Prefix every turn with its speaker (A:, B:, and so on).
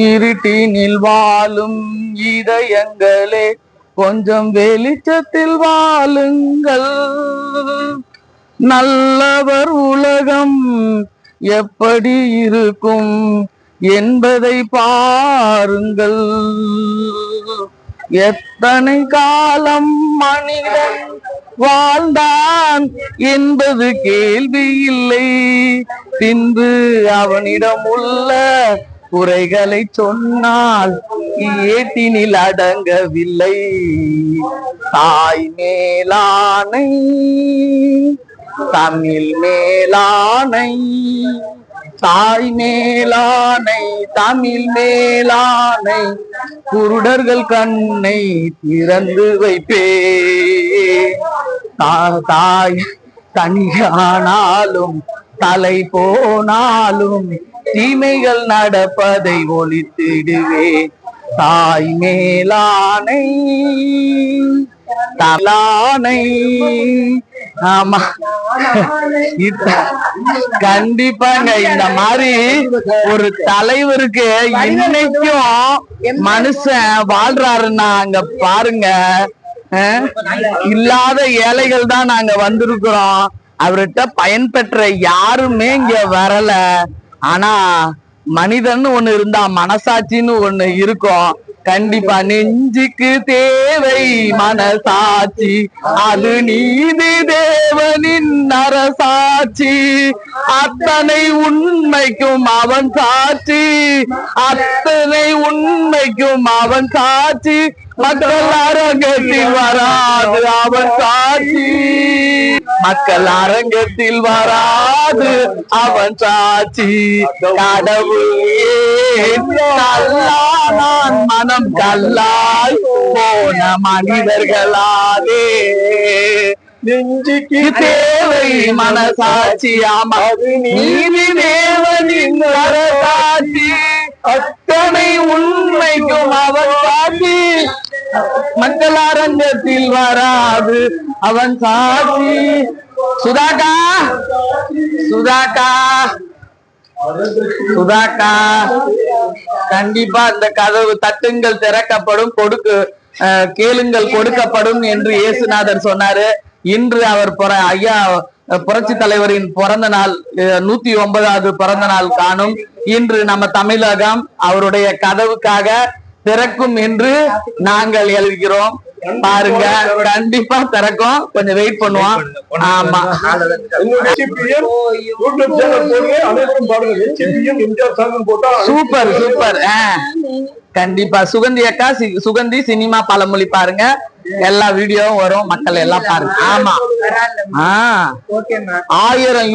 A: இருட்டினில் வாழும் இதயங்களே கொஞ்சம் வெளிச்சத்தில் வாழுங்கள். நல்லவர் உலகம் எப்படி இருக்கும் என்பதை பாருங்கள். எத்தனை காலம் மனிதன் வாழ்ந்தான் என்பது கேள்வி இல்லை. பின்பு அவனிடம் உள்ள குறைகளை சொன்னால் ஏட்டினில் அடங்கவில்லை. தாய் மேலானை, தமிழ் மேலானை, தாய் மேலானை, தமிழ் மேலானை, குருடர்கள் கண்ணை திறந்து வைப்பே. தாய் தனியானாலும் தலை போனாலும் தீமைகள் நடப்பதை ஒழித்திடுவே. தாய் மேலானை, தலானை. ஆமா, கண்டிப்பாங்க. இந்த மாதிரி ஒரு தலைவருக்கு இன்னைக்கும் மனுஷன் வாழ்றாருன்னா அங்க பாருங்க. இல்லாத ஏழைகள் தான் நாங்க வந்திருக்கிறோம். அவர்கிட்ட பயன்பெற்ற யாருமே இங்க வரல. ஆனா மனிதன் ஒண்ணு இருந்தா மனசாட்சின்னு ஒண்ணு இருக்கும். கண்டிப்பா நெஞ்சுக்கு தேவை மனசாட்சி, அது நீதி தேவனின் அரசாட்சி. அத்தனை உண்மைக்கும் அவன் சாட்சி, அத்தனை உண்மைக்கும் அவன் சாட்சி. மக்கள் அரங்கத்தில் வராது அவன் சாட்சி, மக்கள் அரங்கத்தில் வராது அவன் சாட்சி. கடவுள் நான் மனம் கல்லாய் போன மனிதர்களாலே நெஞ்சுக்கு தேவை மனசாட்சி. ஆமாது நீதி தேவனின் அரசாட்சி, அத்தனை உண்மைக்கும் அவன் சாட்சி. மக்கள் அரங்கத்தில் வராது அவன் சாட்சி. சுதாகா, சுதாகா, சுதாகா, கண்டிப்பா இந்த கதவு தட்டுங்கள் திறக்கப்படும், கேளுங்கள் கொடுக்கப்படும் என்று இயேசுநாதர் சொன்னாரு. இன்று அவர் ஐயா புரட்சி தலைவரின் பிறந்த நாள், 109வது பிறந்த நாள் காணும். இன்று நம்ம தமிழகம் அவருடைய கதவுக்காக திறக்கும் என்று நாங்கள் எழுதுகிறோம். பாருங்க, கண்டிப்பா திறக்கும். கொஞ்சம் வெயிட் பண்ணுவோம். ஆமா, சூப்பர் சூப்பர். கண்டிப்பா சுகந்தி அக்கா, சுகந்தி சினிமா பழமொழி பாருங்க, எல்லா வீடியோவும் வரும், மக்கள் எல்லாம் பாருங்க. ஆமா, 1000